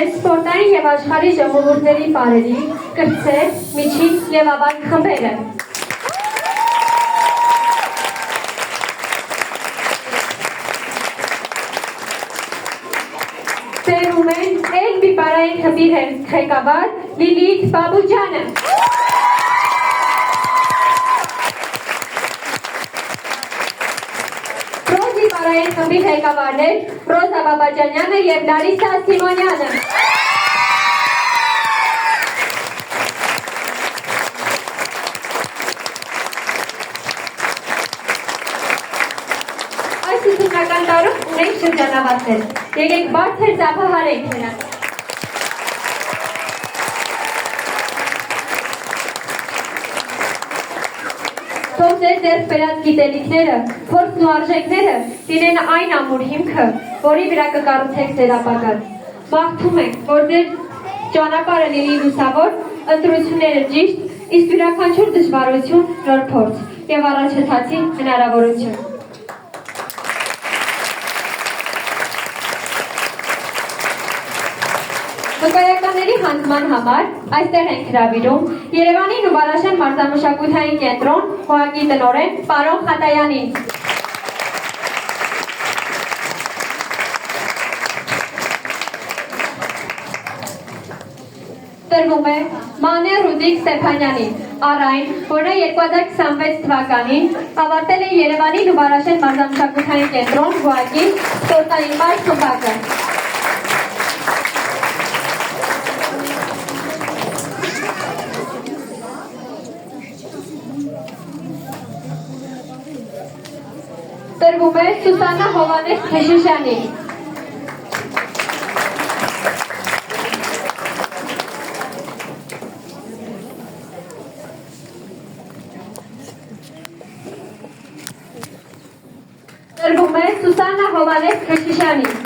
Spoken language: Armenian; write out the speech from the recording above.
են սպորտային և աշխարհի ժողովուրդների պարերի, կրտսեր, միջին և ավագ խմբերը։ Բերում են Էլբի պարային խմբի ղեկավար Լիլիթ Բաբուջյանը։ Ռոզի պարային խմբի ղեկավարներ Ռոզա Բաբաջանյանը և Լարիսա Սիմոնյանը։ Այս ուսումնական տարում ունենք շրջանավարտել, եկեք բարձր ծափահարենք նրանց։ Թող ձեր ձեռք բերած գիտելիքները, փորձն ու արժեքները լինեն այն ամուր հիմքը, որի վրա կկառուցեք ձեր ապագան։ Մաղթում ենք, որ ձեր ճանապարհը լինի լուսավոր, ընտրությունները ճիշտ, իսկ յուրաքանչյուր դժվարություն նոր փորձ և առաջընթացի հնարավորություն։ Վկայականների հանձնման համար այստեղ ենք հրավիրում Երևանի Նուբարաշեն մարզամշակութային կենտրոն ՀՕԱԿ-ի տնօրեն պարոն Խատայանին։ Տրվում է Մանե Ռուդիկ Ստեփանյանին, առ այն, որ նա 2026 թվականին ավարտել է Երևանի Նուբարաշեն մարզամշակութային կենտրոն ՀՕԱԿ-ի սպորտային մարզ խմբակը։ Տրվում է Սուսաննա Հովհաննես Քեշիշյանին։ Տրվում է Սուսաննա Հովհաննես Քեշիշյանին։